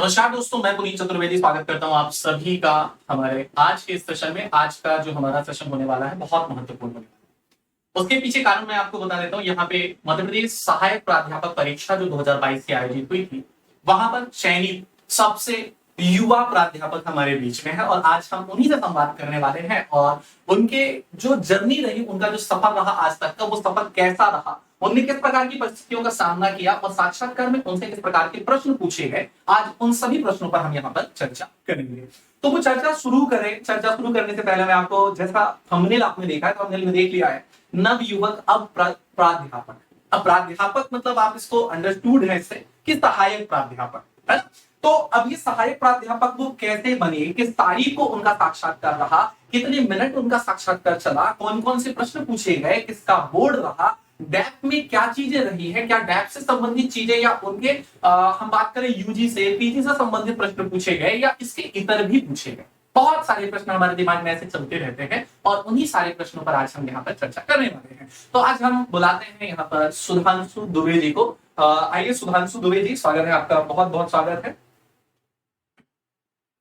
नमस्कार दोस्तों, मैं पुनीत चतुर्वेदी स्वागत करता हूं आप सभी का हमारे आज के इस सेशन में। आज का जो हमारा सेशन होने वाला है बहुत महत्वपूर्ण होने वाला है। उसके पीछे कारण मैं आपको बता देता हूं। यहाँ पे मध्य प्रदेश सहायक प्राध्यापक परीक्षा जो 2022 की आयोजित हुई थी, वहां पर चयनित सबसे युवा प्राध्यापक हमारे बीच में है और आज हम उन्हीं से संवाद करने वाले हैं और उनके जो जर्नी रही, उनका जो सफर रहा आज तक का, वो सफर कैसा रहा, उनने किस प्रकार की परिस्थितियों का सामना किया और साक्षात्कार में उनसे किस प्रकार के प्रश्न पूछे गए, आज उन सभी प्रश्नों पर हम यहाँ पर चर्चा करेंगे। तो वो चर्चा शुरू करें। चर्चा शुरू करने से पहले मैं आपको, जैसा थंबनेल आपने देखा है, थंबनेल में देख लिया है, नव युवक अब प्राध्यापक। अब प्राध्यापक मतलब आप इसको अंडरस्टूड है इससे कि सहायक प्राध्यापक है। तो अब ये सहायक प्राध्यापक वो कैसे बने, किस तारीख को उनका साक्षात्कार रहा, कितने मिनट उनका साक्षात्कार चला, कौन कौन से प्रश्न पूछे गए, किसका बोर्ड रहा, डैप में क्या चीजें रही है, क्या डैप से संबंधित चीजें या उनके हम बात करें यूजी से पीजी से संबंधित प्रश्न पूछे गए या इसके इतर भी पूछे गए। बहुत सारे प्रश्न हमारे दिमाग में ऐसे चलते रहते हैं और उन्हीं सारे प्रश्नों पर आज हम यहाँ पर चर्चा करने वाले हैं। तो आज हम बुलाते हैं यहाँ पर सुधांशु दुबे जी को। आइए सुधांशु दुबे जी, स्वागत है आपका, बहुत बहुत स्वागत है।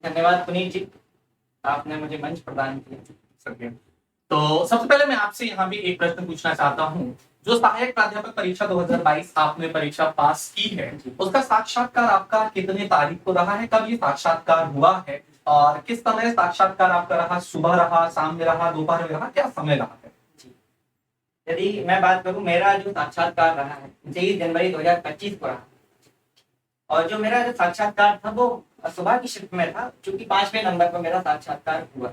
धन्यवाद पुनीत जी, आपने मुझे मंच प्रदान किया। तो सबसे पहले मैं आपसे यहाँ भी एक प्रश्न पूछना चाहता हूँ। जो सहायक प्राध्यापक परीक्षा 2022 आपने परीक्षा पास की है, उसका साक्षात्कार आपका कितने तारीख को रहा है, कब ये साक्षात्कार हुआ है और किस समय साक्षात्कार आपका रहा, सुबह रहा, शाम में रहा, दोपहर में रहा, क्या समय रहा है? यदि मैं बात करूं, मेरा जो साक्षात्कार रहा है 23 जनवरी 2025 को रहा और जो मेरा जो साक्षात्कार था वो सुबह की शिफ्ट में था, क्योंकि 5वें नंबर पर मेरा साक्षात्कार हुआ।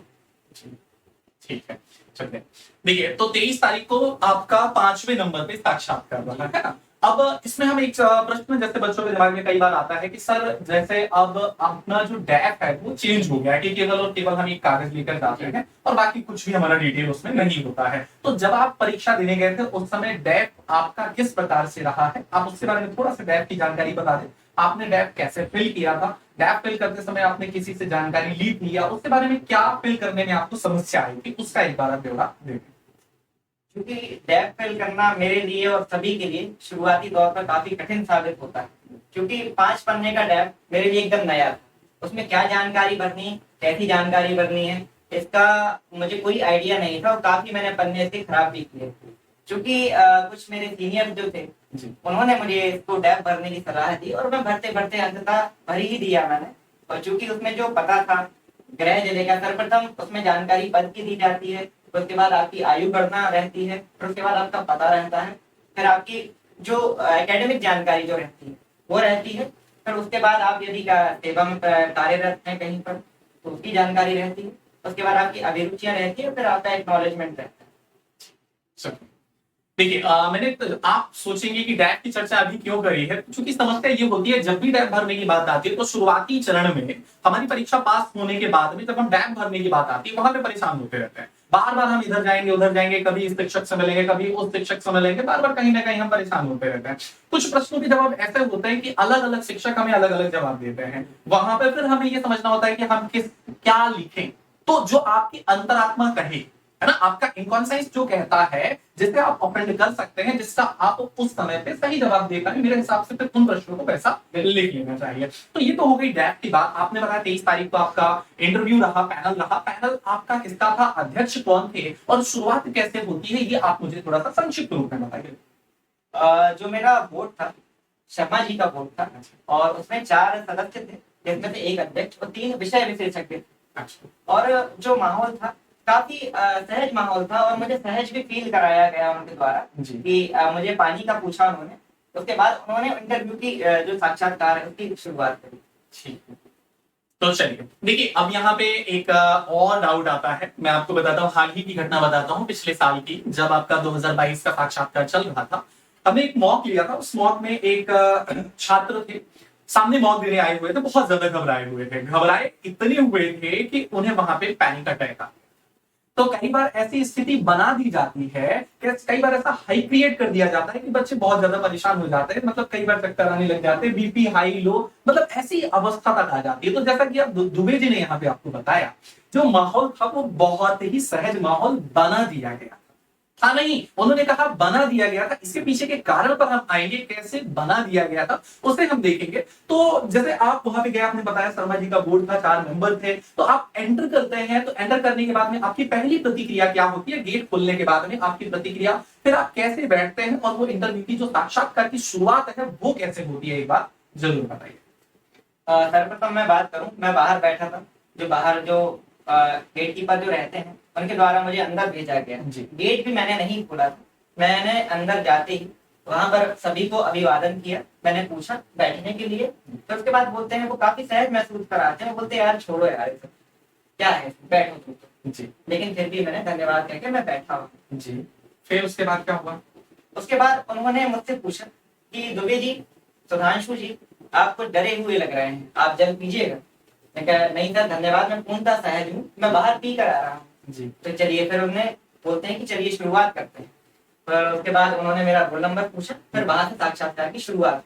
ठीक है, चलिए। देखिए, तो 23 तारीख को आपका 5वें नंबर पे साक्षात्कार रहा है ना। अब इसमें हम एक प्रश्न जैसे बच्चों के दिमाग में कई बार आता है कि सर, जैसे अब अपना जो डैप है वो चेंज हो गया है कि केवल और केवल हम एक कागज लेकर जाते हैं और बाकी कुछ भी हमारा डिटेल उसमें नहीं होता है। तो जब आप परीक्षा देने गए थे उस समय डैप आपका किस प्रकार से रहा है, आप उसके बारे में थोड़ा सा डैप की जानकारी बता दें। आपने डैप कैसे फिल किया था, डैप फिल करते समय आपने किसी से जानकारी ली थी या उसके बारे में क्या फिल करने में आपको समस्या आई थी, उसका एक बार ब्यौरा दें। क्योंकि डैप फिल करना मेरे लिए और सभी के लिए शुरुआती दौर पर काफी कठिन साबित होता है, क्योंकि 5 पन्ने का डैप मेरे लिए एकदम नया था। उसमें क्या जानकारी भरनी, कैसी जानकारी भरनी है, इसका मुझे कोई आइडिया नहीं था और काफी मैंने पन्ने इसके खराब भी किए। क्योंकि कुछ मेरे सीनियर जो थे उन्होंने मुझे इसको डैप भरने की सलाह दी और मैं भरते भरते अंततः भर ही दिया मैंने। और चूंकि उसमें जो पता था गृह जिले का, सर्वप्रथम उसमें जानकारी पद की दी जाती है, उसके बाद आपकी आयु गणना रहती है, फिर उसके बाद आपका पता रहता है, फिर आपकी जो एकेडमिक जानकारी जो रहती है वो रहती है, फिर उसके बाद आप यदि सेवा में कार्यरत हैं कहीं पर तो उसकी जानकारी रहती है, उसके बाद आपकी अभिरुचियां रहती है, फिर आपका एक्नॉलेजमेंट रहता है। देखिए, मैंने आप सोचेंगे कि डैप की चर्चा अभी क्यों करी है, क्योंकि समस्या ये होती है जब भी डैप भरने की बात आती है तो शुरुआती चरण में हमारी परीक्षा पास होने के बाद में जब हम डैप भरने की बात आती है वहां पे परेशान होते रहते हैं। बार बार हम इधर जाएंगे उधर जाएंगे, कभी इस शिक्षक से मिलेंगे कभी उस शिक्षक से मिलेंगे, बार बार कहीं ना कहीं हम परेशान होते रहते हैं। कुछ प्रश्नों के जवाब ऐसे होते हैं कि अलग अलग शिक्षक हमें अलग अलग जवाब देते हैं, वहां पर फिर हमें ये समझना होता है कि हम क्या लिखें। तो जो आपकी अंतरात्मा कहे, है ना, आपका इनकॉन्शियस जो कहता है, जिससे आप ऑफेंड कर सकते हैं, जिसका आप उस समय पे सही जवाब दे पाए, मेरे हिसाब से फिर उन प्रश्नों को वैसा लिख लेना चाहिए। तो ये तो हो गई डैप की बात। आपने बताया 23 तारीख को आपका इंटरव्यू रहा, पैनल रहा। पैनल आपका किसका था, अध्यक्ष कौन थे और शुरुआत कैसे होती है, ये आप मुझे थोड़ा सा संक्षिप्त रूप में बताइए। जो मेरा बोर्ड था, शर्मा जी का बोर्ड था और उसमें 4 सदस्य थे, जिसमें से एक अध्यक्ष और 3 विषय विशेषज्ञ। और जो माहौल था काफी सहज माहौल था और मुझे सहज भी फील कराया गया उनके द्वारा कि मुझे पानी का पूछा उन्होंने। उसके बाद उन्होंने इंटरव्यू की जो साक्षात्कार है उसकी शुरुआत करी। ठीक है, तो चलिए देखिए, अब यहाँ पे एक और डाउट आता है। मैं आपको बताता हूँ, हाल ही की घटना बताता हूँ, पिछले साल की, जब आपका 2022 का साक्षात्कार चल रहा था, हमने एक मॉक लिया था। उस मॉक में एक छात्र थे, सामने मॉक देने आए हुए थे, बहुत ज्यादा घबराए हुए थे, घबराए इतने हुए थे कि उन्हें वहां पे पैनिक अटैक आ। तो कई बार ऐसी स्थिति बना दी जाती है कि कई बार ऐसा हाई क्रिएट कर दिया जाता है कि बच्चे बहुत ज्यादा परेशान हो जाते हैं, मतलब कई बार चक्कर आने लग जाते हैं, बीपी हाई लो, मतलब ऐसी अवस्था तक आ जाती है। तो जैसा कि अब दुबे जी ने यहाँ पे आपको बताया, जो माहौल था वो बहुत ही सहज माहौल बना दिया गया। हाँ नहीं, उन्होंने कहा बना दिया गया था। इसके पीछे के कारण पर हम आएंगे, कैसे बना दिया गया था उसे हम देखेंगे। तो जैसे आप वहां पे गए, आपने बताया शर्मा जी का बोर्ड था, 4 मेंबर थे, तो आप एंटर करते हैं, तो एंटर करने के बाद में आपकी पहली प्रतिक्रिया क्या होती है? गेट खोलने के बाद में आपकी प्रतिक्रिया, फिर आप कैसे बैठते हैं और वो इंटरव्यू की जो साक्षात्कार की शुरुआत है वो कैसे होती है, एक बार जरूर बताइए। सर्वप्रथम मैं बात करूं, मैं बाहर बैठा था। जो बाहर जो गेट कीपर जो रहते हैं उनके द्वारा मुझे अंदर भेजा गया। जी। गेट भी मैंने नहीं खोला था। मैंने अंदर जाते ही वहां पर सभी को अभिवादन किया। मैंने पूछा बैठने के लिए, तो उसके बाद बोलते हैं, वो काफी सहज महसूस कराते हैं, बोलते हैं यार छोड़ो यार ये सब, क्या है, बैठो तुम तो। जी। लेकिन फिर भी मैंने धन्यवाद कह के मैं बैठा हूँ। जी। फिर उसके बाद क्या हुआ? उसके बाद उन्होंने मुझसे पूछा कि दुबे जी, सुधांशु जी, आप कुछ डरे हुए लग रहे हैं, आप जल पीजिएगा। मैं कहा नहीं सर धन्यवाद, मैं पूर्णतः सहज हूँ, मैं बाहर पी कर आ रहा हूँ। जी। तो चलिए, फिर उन्होंने बोलते हैं कि चलिए शुरुआत करते हैं। फिर उसके बाद उन्होंने मेरा रोल नंबर पूछा, फिर वहां से साक्षात्कार की शुरुआत।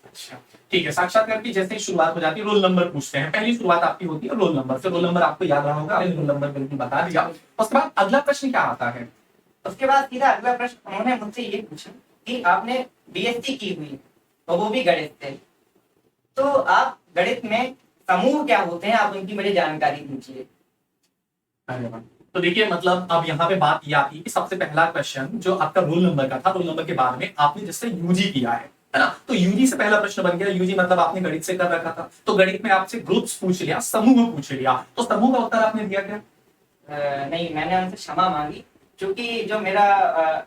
अच्छा ठीक है, साक्षात्कार की जैसे ही शुरुआत हो जाती है, रोल नंबर पूछते हैं। पहली शुरुआत आपकी होती है रोल नंबर से। रोल नंबर आपको याद रहा होगा, आपने रोल नंबर बिल्कुल बता दिया। उसके बाद अगला प्रश्न क्या आता है? उसके बाद सीधा अगला प्रश्न उन्होंने मुझसे ये पूछा कि आपने बीएससी की हुई है और वो भी गणित से, तो आप गणित में समूह क्या होते हैं, आप उनकी मुझे जानकारी दीजिए। धन्यवाद। तो देखिए, मतलब अब यहाँ पे बात ये आती है कि सबसे पहला क्वेश्चन जो आपका रोल नंबर का था, रोल नंबर के बाद में आपने जिससे यूजी किया है ना, तो यूजी से पहला प्रश्न बन गया। यूजी मतलब आपने गणित से कर रखा था, तो गणित में आपसे ग्रुप्स पूछ लिया, समूह पूछ लिया, तो समूह का उत्तर आपने दिया क्या? नहीं, मैंने उनसे क्षमा मांगी, क्योंकि जो मेरा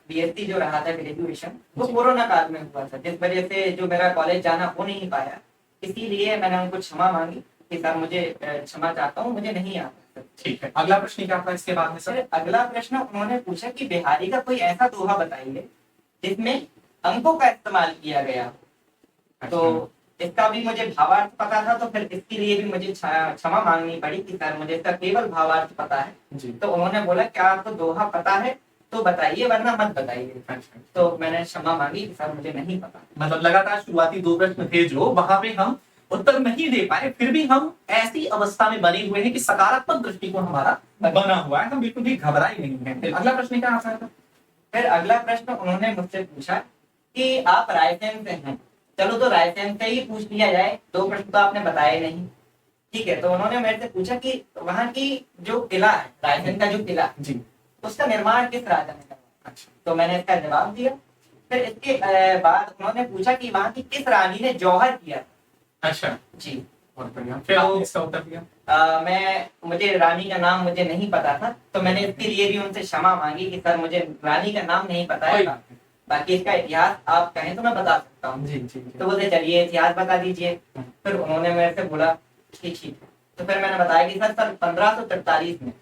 बीएससी जो रहा था ग्रेजुएशन, वो जी। कोरोना काल में हुआ था, जिस वजह से जो मेरा कॉलेज जाना हो नहीं पाया। इसीलिए मैंने उनको क्षमा मांगी कि सर मुझे क्षमा चाहता हूँ, मुझे नहीं आता। ठीक है, अगला प्रश्न क्या था इसके बाद में सर? फिर अगला प्रश्न उन्होंने पूछा कि बिहारी का कोई ऐसा दोहा बताइए जिसमें अंकों का इस्तेमाल किया गया हो। तो इसका भी मुझे भावार्थ पता था, तो फिर इसके लिए भी मुझे क्षमा मांगनी पड़ी कि सर मुझे इसका केवल भावार्थ पता है। जी। तो उन्होंने बोला क्या आपको दोहा पता है तो बताइए, वरना मत बताइए। अच्छा। तो मैंने क्षमा मांगी कि सर मुझे नहीं पता। मतलब लगातार शुरुआती 2 प्रश्न थे जो वहां पे हम उत्तर नहीं दे पाए, फिर भी हम ऐसी अवस्था में बने हुए हैं कि सकारात्मक दृष्टिकोण हमारा बना हुआ है, हम बिल्कुल भी घबराए नहीं है। फिर अगला प्रश्न क्या आता है? फिर अगला प्रश्न उन्होंने मुझसे पूछा कि आप रायसेन से हैं। चलो, तो रायसेन से ही पूछ लिया जाए, 2 प्रश्न तो आपने बताए नहीं। ठीक है, तो उन्होंने मेरे से पूछा कि वहाँ की जो किला है, रायसेन का जो किला है, जी। उसका निर्माण किस राजा ने करवाया। अच्छा। तो मैंने इसका जवाब दिया। फिर इसके बाद उन्होंने पूछा कि वहाँ की किस रानी ने जौहर किया था। अच्छा जी। बहुत बढ़िया, फिर आपने इसका उत्तर दिया? मुझे रानी का नाम मुझे नहीं पता था, तो मैंने इसके लिए भी उनसे क्षमा मांगी कि सर मुझे रानी का नाम नहीं पता है, बाकी इसका इतिहास आप कहें तो मैं बता सकता हूँ। जी जी जी। तो बोले चलिए इतिहास बता दीजिए। फिर उन्होंने मेरे से बोला ठीक ठीक है। तो फिर मैंने बताया कि सर 1543 में,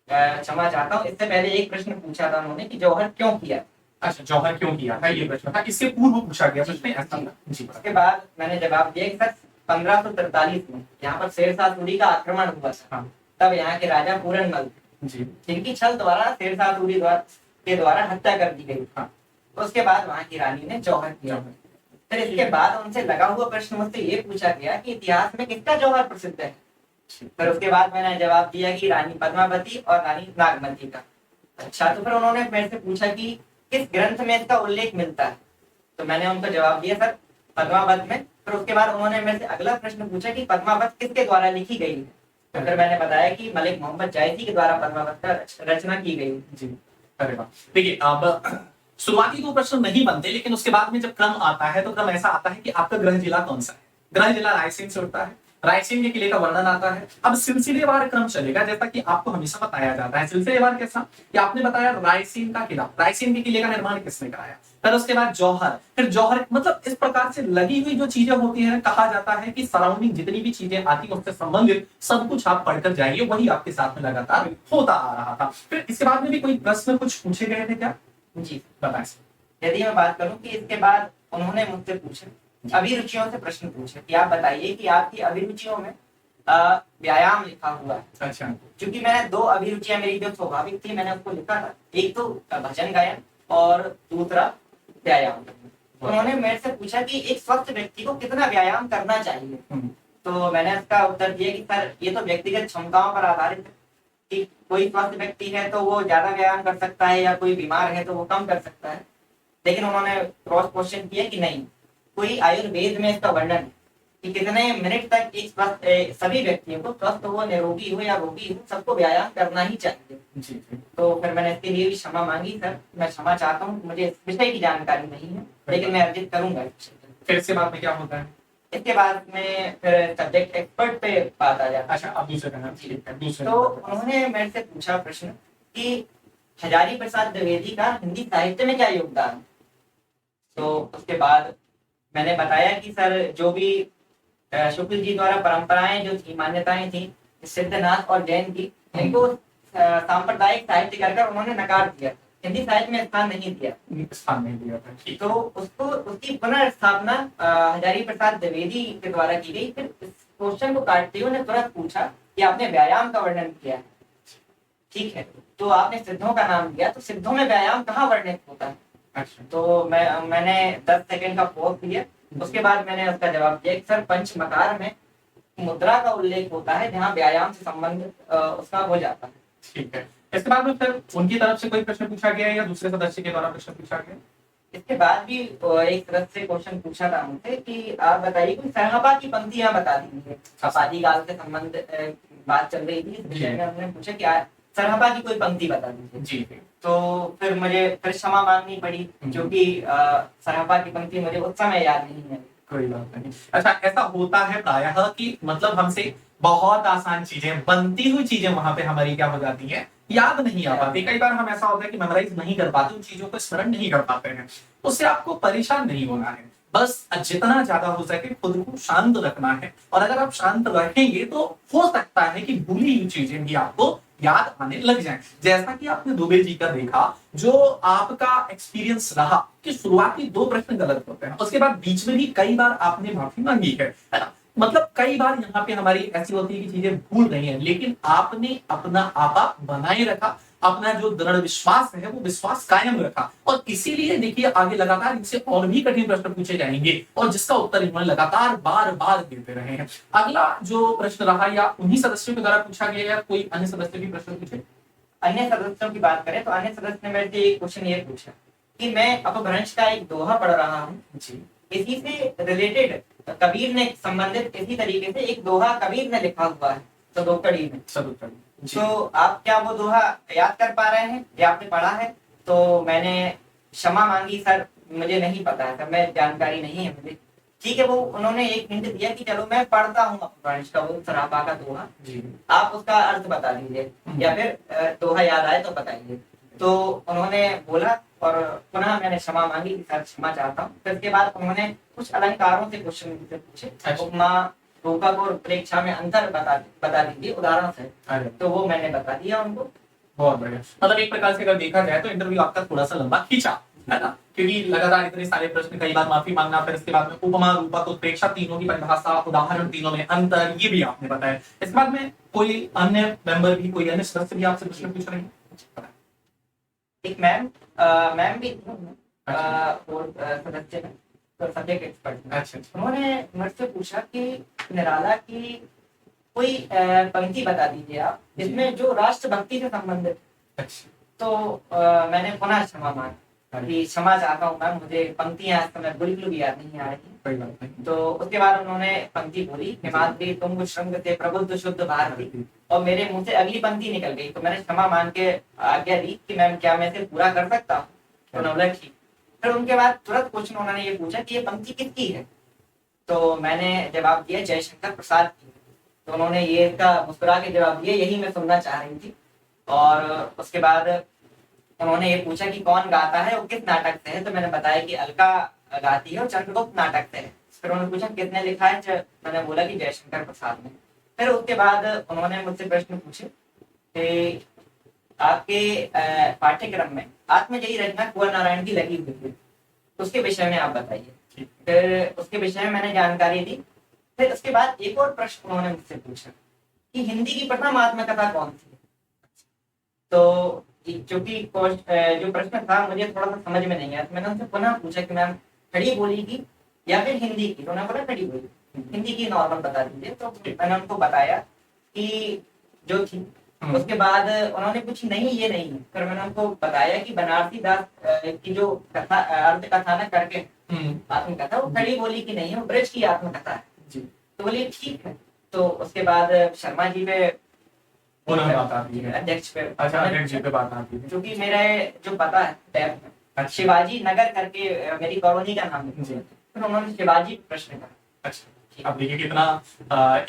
क्षमा चाहता हूँ, इससे पहले एक प्रश्न पूछा था उन्होंने कि जौहर क्यों किया। अच्छा, जौहर क्यों किया था, ये प्रश्न था, इससे पूर्व पूछा गया प्रश्न ऐसा था। जी। उसके बाद मैंने जवाब दिया कि सर 1543 में यहाँ पर शेरशाह सूरी का आक्रमण हुआ था। हाँ। तब यहाँ के राजा पूरनमल जी। जिनकी छल द्वारा शेरशाह सूरी के द्वारा हत्या कर दी गई। हाँ। उसके बाद वहाँ की रानी ने जौहर किया। फिर इसके बाद उनसे लगा हुआ प्रश्न मुझसे ये पूछा गया कि इतिहास में किसका जौहर प्रसिद्ध है। फिर उसके बाद मैंने जवाब दिया कि रानी पद्मावती और रानी नागमती का। अच्छा, तो फिर उन्होंने मेरे से पूछा कि किस ग्रंथ में इसका उल्लेख मिलता है। तो मैंने उनको जवाब दिया सर पद्मावत में। फिर उसके बाद उन्होंने मेरे से अगला प्रश्न पूछा कि पद्मावत किसके द्वारा लिखी गई है। तो फिर मैंने बताया कि मलिक मोहम्मद जायसी के द्वारा पद्मावत का रचना की गई। जी। अरे वाह। देखिए, अब शुरुआती 2 प्रश्न नहीं बनते, लेकिन उसके बाद में जब क्रम आता है तो क्रम ऐसा आता है कि आपका गृह जिला कौन सा है। गृह जिला रायसेन से उठता है, रायसेन के किले का वर्णन आता है। अब सिलसिलेवार क्रम चलेगा, जैसा कि आपको हमेशा बताया जाता है। सिलसिलेवार कैसा कि आपने बताया रायसेन का किला, रायसेन के किले का निर्माण किसने कराया, फिर उसके बाद जौहर, फिर जौहर, मतलब इस प्रकार से लगी हुई जो चीजें होती हैं, कहा जाता है कि सराउंडिंग जितनी भी चीजें आती हैं उससे संबंधित सब कुछ आप पढ़कर जाइए, वही आपके साथ में लगातार होता आ रहा था। फिर इसके बाद में भी कोई प्रश्न कुछ पूछे गए थे क्या? जी बताएं। यदि मैं बात करूं कि इसके बाद उन्होंने मुझसे पूछा, अभिरुचियों से प्रश्न पूछे कि आप बताइए कि आपकी अभिरुचियों में व्यायाम लिखा हुआ है। अच्छा। क्योंकि मैंने 2 अभिरुचियां मेरी जो स्वाभाविक थी, मैंने उसको लिखा था, एक तो भजन गायन और दूसरा व्यायाम। उन्होंने मेरे से पूछा कि एक स्वस्थ व्यक्ति को कितना व्यायाम करना चाहिए। तो मैंने इसका उत्तर दिया कि सर ये तो व्यक्तिगत क्षमताओं पर आधारित है कि कोई स्वस्थ व्यक्ति है तो वो ज्यादा व्यायाम कर सकता है या कोई बीमार है तो वो कम कर सकता है। लेकिन उन्होंने क्रॉस क्वेश्चन किया कि नहीं, कोई आयुर्वेद में इसका वर्णन है कि कितने मिनट तक एक स्वस्थ सभी व्यक्तियों को, स्वस्थ हो, निरोगी हो या रोगी हो, सबको व्यायाम करना ही चाहिए। जी जी। तो फिर मैंने इसके लिए भी क्षमा मांगी। सर मैं क्षमा चाहता हूँ, मुझे इस विषय की जानकारी नहीं है, लेकिन मैं अर्जित करूंगा। फिर इसके बाद में क्या होता है? इसके बाद में फिर सब्जेक्ट एक्सपर्ट पे बात आ जाता है। अच्छा, अब दूसरे का ठीक है, दूसरे तो उन्होंने मेरे से पूछा प्रश्न कि हजारी प्रसाद द्विवेदी का हिंदी साहित्य में क्या योगदान है। तो उसके बाद मैंने बताया कि सर जो भी शुक्ल जी द्वारा परंपराएं जो थी, मान्यताएं थी सिद्धनाथ और जैन की, इनको सांप्रदायिक साहित्य कर उन्होंने नकार दिया, हिंदी साहित्य में स्थान नहीं दिया, स्थान नहीं दिया था। ठीक। तो उसको उसकी पुनर्स्थापना हजारी प्रसाद द्विवेदी के द्वारा की गई। फिर इस क्वेश्चन को काटते हुए उन्हें तुरंत पूछा कि आपने व्यायाम का वर्णन किया है, ठीक है, तो आपने सिद्धों का नाम दिया, तो सिद्धों में व्यायाम कहाँ वर्णित होता है? अच्छा। तो मैंने 10 सेकंड का पॉज दिया। उसके बाद मैंने उसका जवाब दिया कि सर पंचमकार में मुद्रा का उल्लेख होता है जहाँ व्यायाम से संबंधित उसका हो जाता है। ठीक है। इसके बाद में फिर उनकी तरफ से कोई प्रश्न पूछा गया या दूसरे सदस्य के द्वारा प्रश्न पूछा गया? इसके बाद भी एक तरह से क्वेश्चन पूछा था मुझसे कि आप बताइए कोई सरहबा की पंक्ति यहाँ बता दीजिए। आपादिकाल से संबंध बात चल रही थी, इस विषय में हमने पूछा कि सरहबा की कोई पंक्ति बता दीजिए। जी। तो फिर मुझे फिर क्षमा मांगनी पड़ी, क्योंकि सरहबा की पंक्ति मुझे उस समय याद नहीं है। कोई बात नहीं। अच्छा, ऐसा होता है प्रायः कि मतलब हमसे बहुत आसान चीजें, बनती हुई चीजें वहां पे हमारी क्या हो जाती है, याद नहीं आ पाती। कई बार हम ऐसा होता है कि मेमोराइज नहीं कर पाते, उन चीजों को स्मरण नहीं कर पाते हैं। उससे आपको परेशान नहीं होना है, बस जितना ज्यादा हो सके खुद को शांत रखना है। और अगर आप शांत रखेंगे तो हो सकता है कि भूली हुई चीजें भी आपको याद आने लग जाएं। जैसा कि आपने दुबे जी का देखा, जो आपका एक्सपीरियंस रहा कि शुरुआती 2 प्रश्न गलत होते हैं, उसके बाद बीच में भी कई बार आपने माफी मांगी है ना? मतलब कई बार यहाँ पे हमारी ऐसी होती है कि चीजें भूल रही हैं, लेकिन आपने अपना आपा बनाए रखा, अपना जो दृढ़ विश्वास है वो विश्वास कायम रखा, और इसीलिए देखिए आगे लगातार इनसे और भी कठिन प्रश्न पूछे जाएंगे और जिसका उत्तर इन्होंने लगातार बार बार देते रहे हैं। अगला जो प्रश्न रहा, या उन्हीं सदस्यों के द्वारा पूछा गया या कोई अन्य सदस्य भी प्रश्न पूछे? अन्य सदस्यों की बात करें तो अन्य सदस्य ने मेरे से एक क्वेश्चन ये पूछा कि मैं अपभ्रंश का एक दोहा पढ़ रहा हूँ जी, इसी से रिलेटेड कबीर ने संबंधित इसी तरीके से एक दोहा कबीर ने लिखा हुआ है सदोकड़ी में। तो आप क्या वो दोहा याद कर पा रहे हैं या आपने पढ़ा है? तो मैंने क्षमा मांगी, सर मुझे नहीं पता है, सर मैं जानकारी नहीं है मुझे। ठीक है, वो उन्होंने एक हिंट दिया कि चलो मैं पढ़ता हूँ अपभ्रंश का वो सरापा का दोहा, आप उसका अर्थ बता दीजिए या फिर दोहा याद आए तो बताइए। तो उन्होंने बोला और पुनः मैंने क्षमा मांगी कि सर क्षमा चाहता हूँ। फिर उसके बाद उन्होंने कुछ अलंकारों से क्वेश्चन पूछे, उपमा रूपक और प्रेक्षा में अंतर बता दीजिए उदाहरण से। तो वो मैंने बता दिया उनको। बहुत बढ़िया। मतलब एक प्रकार से अगर देखा जाए तो इंटरव्यू आपका थोड़ा सा लंबा खींचा है ना, क्योंकि लगातार इतने सारे प्रश्न, कई बार माफी मांगना, फिर इसके बाद में उपमा रूपक उत्प्रेक्षा, तीनों की परिभाषा, उदाहरण, तीनों में अंतर, ये भी आपने बताया। इसके बाद में कोई अन्य मेंबर भी, कोई अन्य सदस्य भी आपसे प्रश्न पूछ रहे हैं? एक मैम भी सदस्य में सब्जेक्ट एक्सपर्ट। अच्छा। उन्होंने मुझसे पूछा कि निराला की कोई पंक्ति बता दीजिए आप जिसमें जो राष्ट्रभक्ति से संबंधित। अच्छा। तो मैंने पुनः क्षमा मांगी कि क्षमा चाहता हूँ मैम, मुझे पंक्तियां इस समय बिल्कुल भी याद नहीं आ रही। तो उसके बाद उन्होंने पंक्ति बोली, हिमाद्री तुंग श्रृंग से प्रबुद्ध शुद्ध भारती, और मेरे मुंह से अगली पंक्ति निकल गई। तो मैंने क्षमा मान के आज्ञा दी कि मैम क्या मैं इसे पूरा कर सकता हूँ? तो उन्होंने ठीक। फिर उनके बाद तुरंत क्वेश्चन उन्होंने ये पूछा कि ये पंक्ति किसकी है? तो मैंने जवाब दिया जयशंकर प्रसाद की। तो उन्होंने ये इसका मुस्कुरा के जवाब दिया, यही मैं सुनना चाह रही थी। और उसके बाद उन्होंने ये पूछा कि कौन गाता है, वो किस नाटक से है? तो मैंने बताया कि अलका गाती है और चंद्रगुप्त नाटक से है। फिर उन्होंने पूछा किसने लिखा है? मैंने बोला कि जयशंकर प्रसाद ने। फिर उसके बाद उन्होंने मुझसे प्रश्न पूछे कि आपके पाठ्यक्रम में आत्मजयी रचना कुंवर नारायण की लगी हुई है, उसके विषय में आप बताइए। फिर उसके विषय में मैंने जानकारी दी। फिर उसके बाद एक और प्रश्न उन्होंने मुझसे पूछा कि हिंदी की प्रथम आत्मकथा कौन थी? तो चूंकि जो प्रश्न था मुझे थोड़ा सा समझ में नहीं आया, तो मैंने उनसे पुनः पूछा कि मैम खड़ी बोली की या फिर हिंदी की? तो उन्होंने बोला खड़ी बोली, हिंदी की नॉर्मल बता दीजिए। तो मैंने उनको बताया कि जो थी उसके बाद उन्होंने पूछी नहीं ये नहीं है, फिर मैंने उनको बताया कि बनारसी दास की जो कथा अर्थ कथा ना करके आत्मकथा, वो खड़ी बोली कि नहीं है, वो ब्रज की आत्मकथा है जी। तो बोलिए ठीक है। तो उसके बाद शर्मा जी पे उन्होंने बात आती है, अध्यक्ष पे, अच्छा अध्यक्ष जी पे बात आती है, क्योंकि मेरा जो पता है टैब में अच्छा शिवाजी नगर करके मेरी कॉलोनी का नाम है, जी। फिर उन्होंने शिवाजी प्रश्न करा। अच्छा, अब देखिए कितना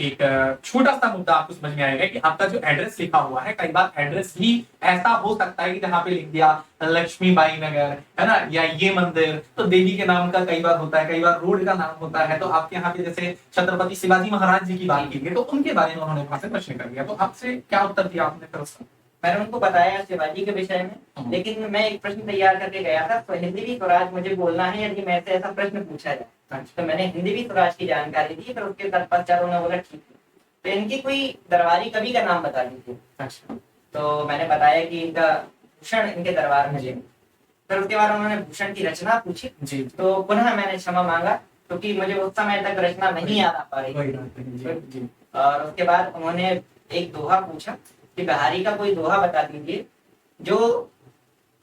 एक छोटा सा मुद्दा आपको समझ में आएगा कि आपका जो एड्रेस लिखा हुआ है, कई बार एड्रेस ही ऐसा हो सकता है कि जहाँ पे लिख दिया लक्ष्मीबाई नगर, है ना, या ये मंदिर, तो देवी के नाम का कई बार होता है, कई बार रोड का नाम होता है। तो आपके यहाँ पे जैसे छत्रपति शिवाजी महाराज जी की बात की गई, तो उनके बारे में उन्होंने वहां से प्रश्न कर दिया, तो आपसे क्या उत्तर दिया आपने फिर उसका? मैंने उनको बताया शिवाजी के विषय में, लेकिन मैं एक प्रश्न तैयार करके गया था, तो हिंदी भी स्वराज मुझे बोलना है यदि मैं से ऐसा प्रश्न पूछा जाए, तो मैंने हिंदी भी स्वराज की जानकारी दी। फिर उसके पश्चात उन्होंने बोला ठीक है, तो इनकी कोई दरबारी कवि का नाम बता दीजिए। अच्छा, तो मैंने बताया कि इनका भूषण इनके दरबार में लेंगे। फिर उसके बाद उन्होंने भूषण की रचना पूछी, जी, तो पुनः मैंने क्षमा मांगा क्योंकि मुझे उस समय तक रचना नहीं याद आ पा रही कोई थी। बात नहीं, जी, जी, और उसके बाद उन्होंने एक दोहा पूछा कि बिहारी का कोई दोहा बता दीजिए जो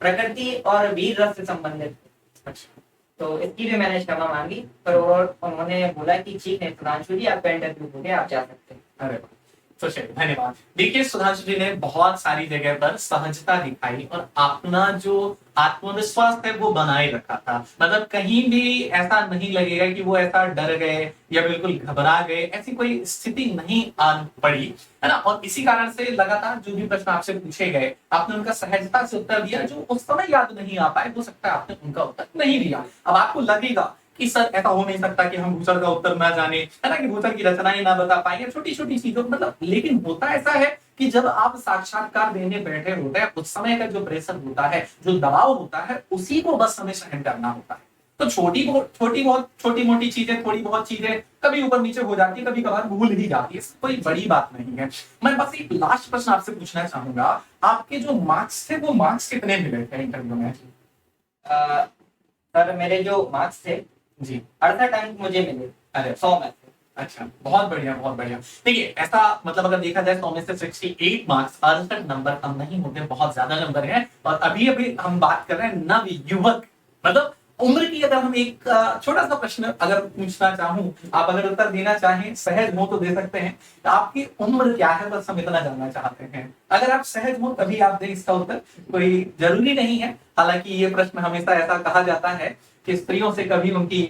प्रकृति और वीर रस से संबंधित है। अच्छा, तो इसकी भी मैंने क्षमा मांगी, पर उन्होंने बोला कि ठीक है सुधांशु जी, आपका इंटरव्यू हो गया, आप जा सकते हैं। अरे वाह, तो चलिए धन्यवाद। देखिए सुधांशु जी ने बहुत सारी जगह पर सहजता दिखाई और अपना जो आत्मविश्वास है वो बनाए रखा था। मतलब कहीं भी ऐसा नहीं लगेगा कि वो ऐसा डर गए या बिल्कुल घबरा गए, ऐसी कोई स्थिति नहीं आ पड़ी, है ना। और इसी कारण से लगातार जो भी प्रश्न आपसे पूछे गए, आपने उनका सहजता से उत्तर दिया। जो उस समय याद नहीं आ पाए, हो सकता है आपने उनका उत्तर नहीं दिया। अब आपको लगेगा कि सर ऐसा हो नहीं सकता कि हम भूषण का उत्तर ना जाने, है ना, कि भूषण की रचनाएं ना बता पाएंगे, छोटी छोटी चीजों, मतलब, लेकिन होता ऐसा है कि जब आप साक्षात्कार देने बैठे होते हैं, उस समय का जो प्रेशर होता है, जो दबाव होता है, उसी को बस हमें सहन करना होता है। तो छोटी मोटी चीजें, थोड़ी बहुत चीजें कभी ऊपर नीचे हो जाती है, कभी कभार भूल ही जाती है, कोई बड़ी बात नहीं है। मैं बस एक लास्ट प्रश्न आपसे पूछना चाहूंगा, आपके जो मार्क्स थे वो मार्क्स कितने मिले थे इंटरव्यू में? सर मेरे जो मार्क्स थे जी, 68 अंक मुझे मिले। अरे 100 में से। अच्छा, बहुत बढ़िया, बहुत बढ़िया। देखिए ऐसा, मतलब अगर देखा जाए 100 में से 68 मार्क्स, 68 नंबर कम नहीं होते, बहुत ज्यादा नंबर है। और अभी अभी हम बात कर रहे हैं नव युवक, मतलब उम्र की। अगर हम एक छोटा सा प्रश्न अगर पूछना चाहूं, आप अगर उत्तर देना चाहें, सहज हो तो दे सकते हैं। तो आपकी उम्र क्या है, बस हम इतना जानना चाहते हैं। अगर आप सहज हो तभी आप दें इसका उत्तर, कोई जरूरी नहीं है। हालांकि ये प्रश्न हमेशा ऐसा कहा जाता है कि स्त्रियों से कभी उनकी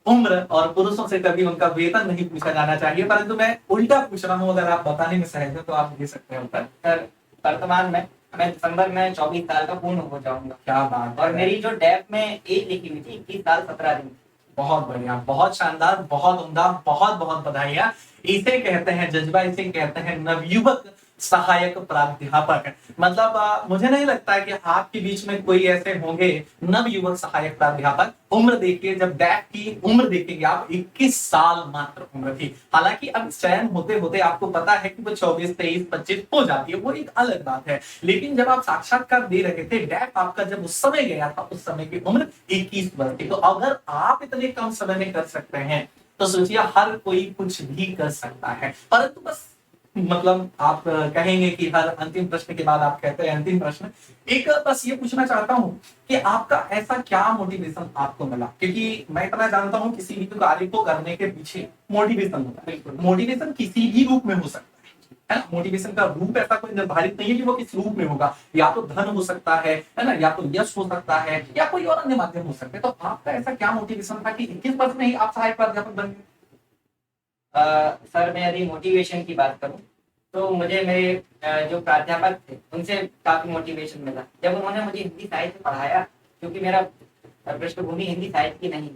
उम्र और पुरुषों से कभी उनका वेतन नहीं पूछा जाना चाहिए, परंतु मैं उल्टा पूछ रहा हूं। अगर आप बताने में सहज हैं तो आप दे सकते हैं उत्तर। सर वर्तमान में मैं दिसंबर में 24 साल का पूर्ण हो जाऊंगा। क्या बात है। और मेरी जो डैप में एज लिखी हुई थी 21 साल 17 दिन। बहुत बढ़िया, बहुत शानदार, बहुत उम्दा, बहुत बहुत बधाइयां। इसे कहते हैं जज्बा, इसे कहते हैं नवयुवक सहायक प्राध्यापक। मतलब मुझे नहीं लगता है कि आपके बीच में कोई ऐसे होंगे नवयुवक सहायक प्राध्यापक। उम्र देखिए, जब डैप की उम्र देखेंगे आप, 21 साल मात्र उम्र थी। हालांकि अब चयन होते होते आपको पता है कि वो 24, 23, 25 हो जाती है, वो एक अलग बात है। लेकिन जब आप साक्षात्कार दे रहे थे, डैप आपका जब उस समय गया था, उस समय की उम्र 21 वर्ष थी। तो अगर आप इतने कम समय में कर सकते हैं, तो सोचिए हर कोई कुछ भी कर सकता है। परंतु बस, मतलब आप कहेंगे कि हर अंतिम प्रश्न के बाद आप कहते हैं अंतिम प्रश्न, एक बस ये पूछना चाहता हूं कि आपका ऐसा क्या मोटिवेशन आपको मिला? क्योंकि मैं इतना जानता हूं किसी भी कार्य को करने के पीछे मोटिवेशन होता है। मोटिवेशन किसी भी रूप में हो सकता है ना। मोटिवेशन का रूप ऐसा कोई निर्धारित नहीं है कि वो किस रूप में होगा। या तो धन हो सकता है ना, या तो यश हो सकता है, या कोई और अन्य माध्यम हो सकते हैं। तो आपका ऐसा क्या मोटिवेशन था कि 21 वर्ष में ही आप सहायक प्राध्यापक बन गए? सर मैं यदि मोटिवेशन की बात करूं तो मुझे मेरे जो प्राध्यापक थे उनसे काफी मोटिवेशन मिला जब उन्होंने मुझे हिंदी साहित्य पढ़ाया, क्योंकि मेरा पृष्ठभूमि हिंदी साहित्य की नहीं।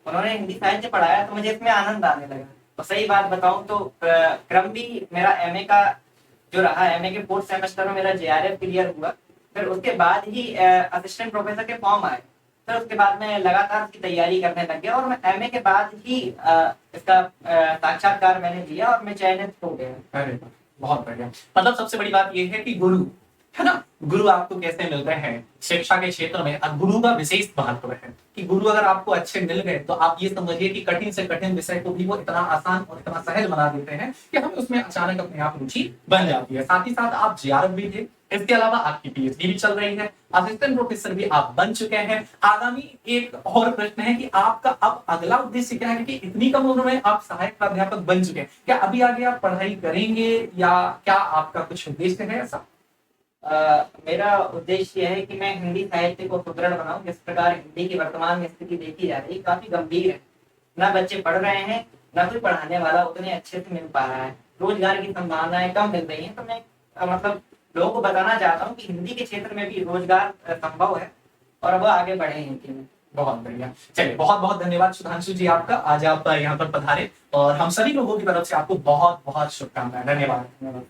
उन्होंने हिंदी साहित्य पढ़ाया तो मुझे इसमें आनंद आने लगा। और सही बात बताऊं तो क्रम भी मेरा एमए का जो रहा, एमए के 4th सेमेस्टर में मेरा जेआरएफ क्लियर हुआ। फिर उसके बाद ही असिस्टेंट प्रोफेसर के फॉर्म आए। फिर उसके बाद मैं लगातार उसकी तैयारी करने लग गया और मैं एमए के बाद ही इसका साक्षात्कार मैंने दिया और मैं चयनित हो गया। अरे बहुत बढ़िया। मतलब सबसे बड़ी बात यह है कि गुरु है ना। गुरु आपको कैसे मिलते हैं शिक्षा के क्षेत्र में, गुरु का विशेष महत्व है कि गुरु अगर आपको अच्छे मिल गए तो आप ये समझिए कि कठिन से कठिन विषय को भी वो इतना आसान और इतना सहज बना देते हैं कि हमें उसमें अचानक अपने आप रुचि बन जाती है। साथ ही साथ आप जीआरएफ भी थे, इसके अलावा आपकी पीएचडी भी चल रही है, असिस्टेंट प्रोफेसर भी आप बन चुके हैं। आगामी एक और प्रश्न है कि आपका अब अगला उद्देश्य क्या है, क्योंकि इतनी कम उम्र में आप सहायक प्राध्यापक बन चुके हैं, क्या अभी आगे आप पढ़ाई करेंगे या क्या आपका कुछ उद्देश्य है ऐसा? मेरा उद्देश्य यह है कि मैं हिंदी साहित्य को सुदृढ़ बनाऊं। जिस प्रकार हिंदी की वर्तमान में स्थिति देखी जा रही है काफी गंभीर है, ना बच्चे पढ़ रहे हैं ना कोई पढ़ाने वाला उतने अच्छे से मिल पा रहा है, रोजगार की संभावनाएं कम मिल रही हैं। तो मैं मतलब लोगों को बताना चाहता हूँ कि हिंदी के क्षेत्र में भी रोजगार संभव है और वो आगे बढ़े हिंदी में। बहुत बढ़िया, चलिए बहुत बहुत धन्यवाद सुधांशु जी आपका, आज आप यहाँ पर पधारे और हम सभी लोगों की तरफ से आपको बहुत बहुत शुभकामनाएं। धन्यवाद।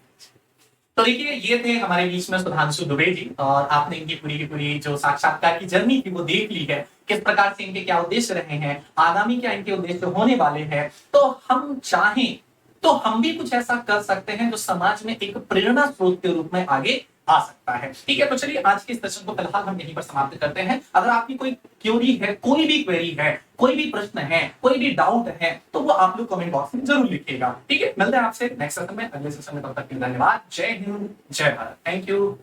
तो देखिए ये थे हमारे बीच में सुधांशु दुबे जी, और आपने इनकी पूरी की पूरी जो साक्षात्कार की जर्नी थी वो देख ली है, किस प्रकार से इनके क्या उद्देश्य रहे हैं, आगामी क्या इनके उद्देश्य होने वाले हैं। तो हम चाहें तो हम भी कुछ ऐसा कर सकते हैं जो समाज में एक प्रेरणा स्रोत के रूप में आगे आ सकता है। ठीक है, तो चलिए आज के इस सेशन को फिलहाल हम यहीं पर समाप्त करते हैं। अगर आपकी कोई क्वेरी है, कोई भी क्वेरी है, कोई भी प्रश्न है, कोई भी डाउट है, तो वो आप लोग कमेंट बॉक्स में जरूर लिखिएगा। ठीक है, मिलते हैं आपसे नेक्स्ट सेशन में, अगले सेशन में। तब तक के लिए धन्यवाद। जय हिंद, जय भारत। Thank you.